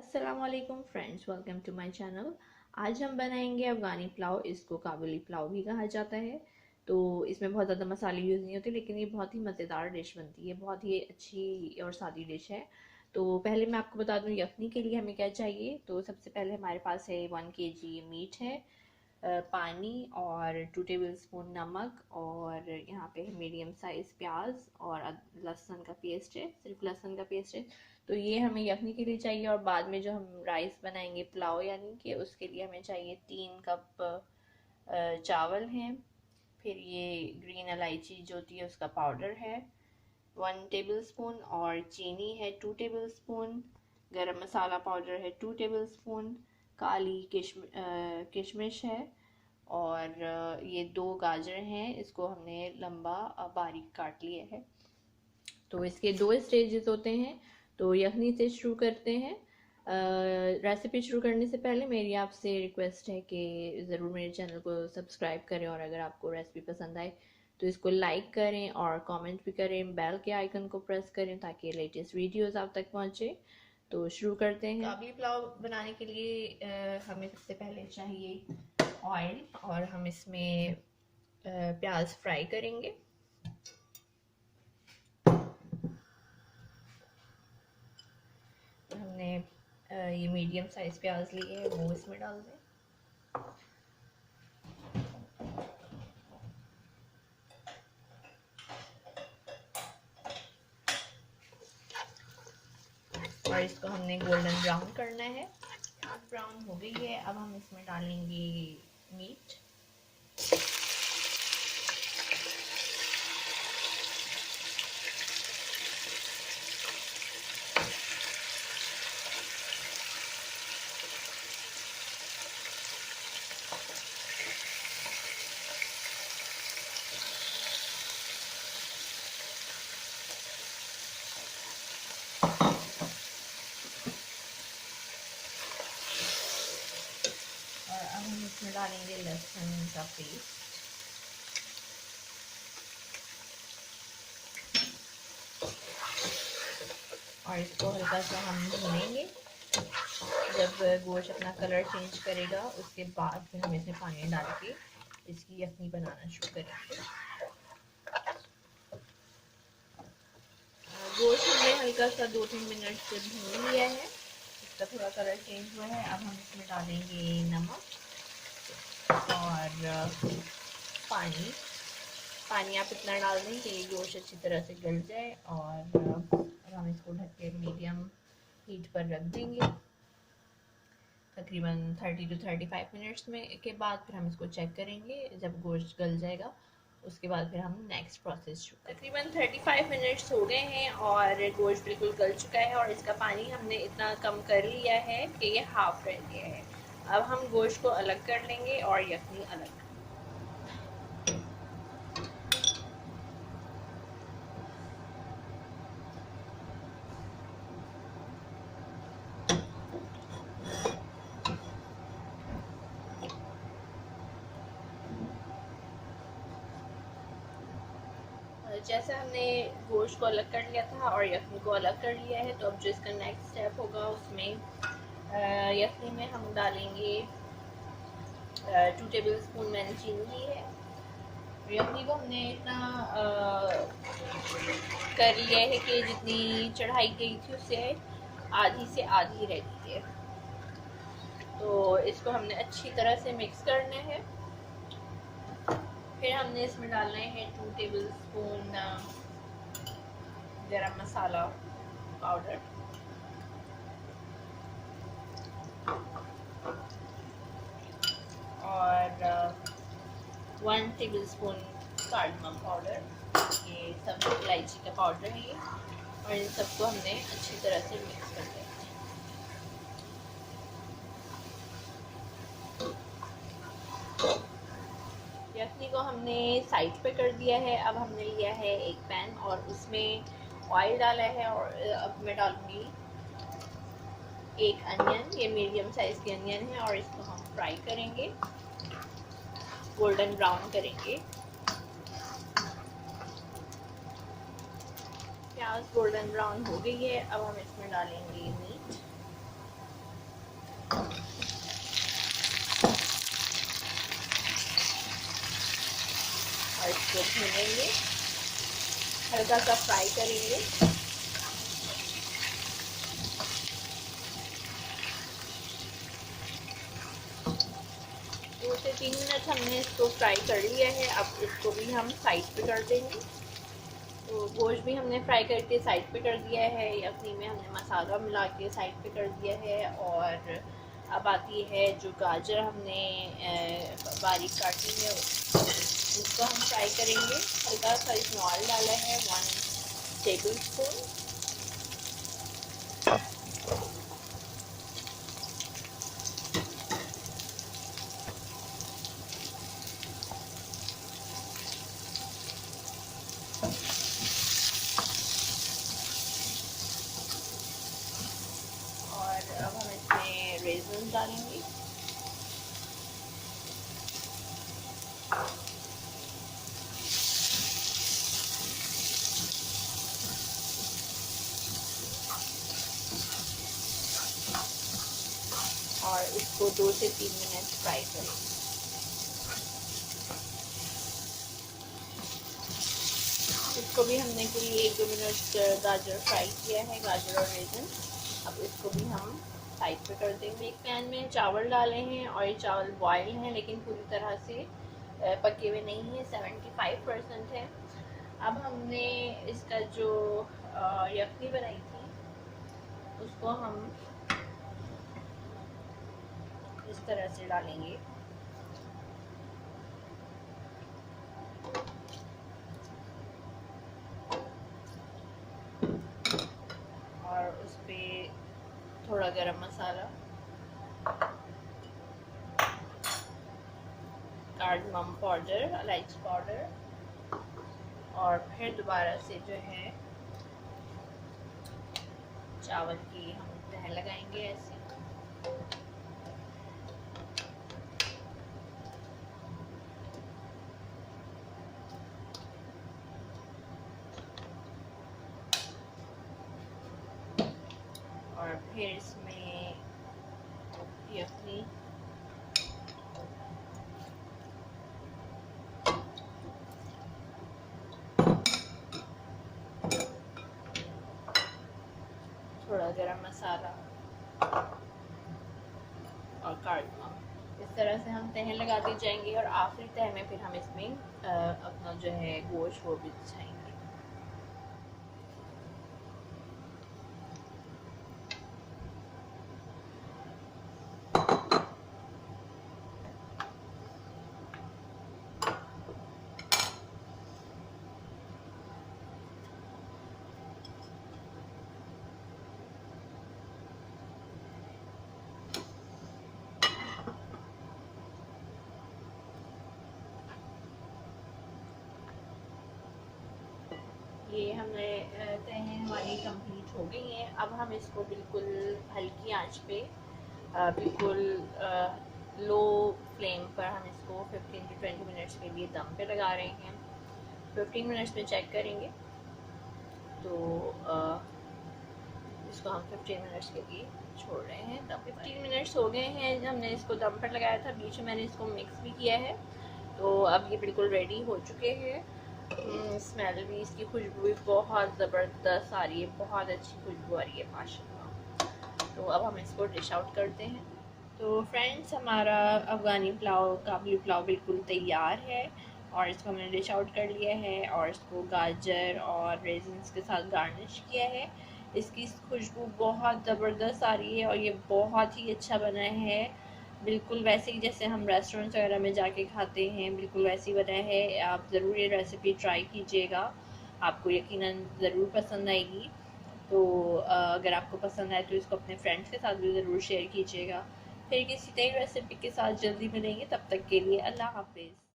अस्सलामुअलैकुम friends, welcome to my channel. आज हम बनाएंगे अफ़गानी पुलाव। इसको काबुली पुलाव भी कहा जाता है। तो इसमें बहुत ज़्यादा मसाले यूज़ नहीं होते, लेकिन ये बहुत ही मज़ेदार डिश बनती है। बहुत ही अच्छी और सादी डिश है। तो पहले मैं आपको बता दूं यखनी के लिए हमें क्या चाहिए। तो सबसे पहले हमारे पास है 1 kg मीट है, पानी और 2 टेबल स्पून नमक, और यहाँ पे है मीडियम साइज़ प्याज और लहसुन का पेस्ट है, सिर्फ लहसुन का पेस्ट है। तो ये हमें यखनी के लिए चाहिए। और बाद में जो हम राइस बनाएंगे पुलाव यानी कि उसके लिए हमें चाहिए 3 कप चावल हैं। फिर ये ग्रीन इलायची जो होती है उसका पाउडर है 1 टेबल स्पून, और चीनी है 2 टेबल स्पून, गरम मसाला पाउडर है 2 टेबल स्पून, काली किशमिश है, और ये 2 गाजर हैं, इसको हमने लंबा बारीक काट लिया है। तो इसके 2 स्टेजेस होते हैं। तो यखनी से शुरू करते हैं। रेसिपी शुरू करने से पहले मेरी आपसे रिक्वेस्ट है कि ज़रूर मेरे चैनल को सब्सक्राइब करें, और अगर आपको रेसिपी पसंद आए तो इसको लाइक करें और कमेंट भी करें। बेल के आइकन को प्रेस करें ताकि लेटेस्ट वीडियोस आप तक पहुंचे। तो शुरू करते हैं। काबुली पुलाव बनाने के लिए हमें सबसे पहले चाहिए ऑयल, और हम इसमें प्याज फ्राई करेंगे। हमने ये मीडियम साइज प्याज लिए है, वो इसमें डाल दें। और इसको हमने गोल्डन ब्राउन करना है। ब्राउन हो गई है, अब हम इसमें डालेंगे मीट। और अब हम इसमें डालेंगे लहसुन का पेस्ट। और इसको हल्का सा हम भूनेंगे। जब गोश्त अपना कलर चेंज करेगा उसके बाद फिर हम इसमें पानी डाल के इसकी यखनी बनाना शुरू करेंगे। गोश्त हमने हल्का सा 2-3 मिनट से भून लिया है, इसका थोड़ा कलर चेंज हुआ है। अब हम इसमें डालेंगे नमक और पानी। पानी आप इतना डाल दें कि गोश्त अच्छी तरह से गल जाए। और अब हम इसको ढक के मीडियम हीट पर रख देंगे तकरीबन 30 to 35 मिनट्स में के बाद फिर हम इसको चेक करेंगे। जब गोश्त गल जाएगा उसके बाद फिर हम नेक्स्ट प्रोसेस शुरू। तकरीबन 35 मिनट्स हो गए हैं और गोश्त बिल्कुल गल चुका है, और इसका पानी हमने इतना कम कर लिया है कि ये हाफ रह गया है। अब हम गोश्त को अलग कर लेंगे और यखनी अलग। जैसे हमने गोश्त को अलग कर लिया था और यखनी को अलग कर लिया है, तो अब जो इसका नेक्स्ट स्टेप होगा उसमें यखनी में हम डालेंगे 2 टेबल स्पून मैंने चीनी ली है। यखनी को हमने इतना कर लिया है कि जितनी चढ़ाई गई थी उससे आधी से आधी रह गई है। तो इसको हमने अच्छी तरह से मिक्स करना है। फिर हमने इसमें डालना है 2 टेबल स्पून गरम मसाला पाउडर, और 1 टेबल स्पून कार्डमम पाउडर। ये सब इलायची का पाउडर है ये। और इन सबको हमने अच्छी तरह से मिक्स कर देना है। यखनी को हमने साइड पे कर दिया है। अब हमने लिया है एक पैन और उसमें ऑयल डाला है, और अब मैं डालूंगी एक अनियन। ये मीडियम साइज के अनियन है, और इसको हम फ्राई करेंगे, गोल्डन ब्राउन करेंगे। प्याज गोल्डन ब्राउन हो गई है, अब हम इसमें डालेंगे मीट। इसको भूनेंगे, हल्का सा फ्राई करेंगे। 2 से 3 मिनट हमने इसको फ्राई कर लिया है। अब इसको भी हम साइड पे कर देंगे। तो गोश्त भी हमने फ्राई करके साइड पे कर दिया है, यखनी में हमने मसाला मिला के साइड पे कर दिया है। और अब आती है जो गाजर हमने बारीक काटी है, उसको हम फ्राई करेंगे। हल्का सा इसमें ऑयल डाला है, 1 टेबल स्पून। और अब हम इसमें रेज़न डालेंगे। और इसको 2 से 3 मिनट फ्राई करेंगे। इसको भी हमने कोई 1-2 मिनट गाजर फ्राई किया है, गाजर और रेज़न। अब इसको भी हम साइड पे कर देंगे। एक पैन में चावल डाले हैं और ये चावल बॉयल हैं, लेकिन पूरी तरह से पके हुए नहीं हैं, 75% है। अब हमने इसका जो यखनी बनाई थी, उसको हम इस तरह से डालेंगे। और उस पर थोड़ा गरम मसाला, कार्डमम पाउडर, इलायची पाउडर, और फिर दोबारा से जो है चावल की हम तह लगाएंगे ऐसे। और फिर इसमें यखनी, थोड़ा गरम मसाला और कार्डमम, इस तरह से हम तह लगाते जाएंगे। और आखिरी तह में फिर हम इसमें अपना जो है गोश्त वो भी बिछाएंगे। ये हमने तहें हमारी कंप्लीट हो गई हैं। अब हम इसको बिल्कुल हल्की आंच पे बिल्कुल लो फ्लेम पर हम इसको 15 से 20 मिनट्स के लिए दम पे लगा रहे हैं। 15 मिनट्स में चेक करेंगे तो इसको हम 15 मिनट्स के लिए छोड़ रहे हैं दम पे। 15 मिनट्स हो गए हैं, हमने इसको दम पर लगाया था, बीच में मैंने इसको मिक्स भी किया है। तो अब ये बिल्कुल रेडी हो चुके हैं। स्मेल भी, इसकी खुशबू भी बहुत ज़बरदस्त आ रही है, बहुत अच्छी खुशबू आ रही है माशाल्लाह। तो अब हम इसको डिश आउट करते हैं। तो फ्रेंड्स, हमारा अफ़गानी पुलाव, काबुली पुलाव बिल्कुल तैयार है और इसको हमने डिश आउट कर लिया है और इसको गाजर और रेजिन्स के साथ गार्निश किया है। इसकी खुशबू बहुत ज़बरदस्त आ रही है और ये बहुत ही अच्छा बना है, बिल्कुल वैसे ही जैसे हम रेस्टोरेंट्स वगैरह में जाके खाते हैं, बिल्कुल वैसे ही बना है। आप ज़रूर ये रेसिपी ट्राई कीजिएगा, आपको यकीनन ज़रूर पसंद आएगी। तो अगर आपको पसंद आए तो इसको अपने फ्रेंड्स के साथ भी ज़रूर शेयर कीजिएगा। फिर किसी नई रेसिपी के साथ जल्दी मिलेंगे, तब तक के लिए अल्लाह हाफिज़।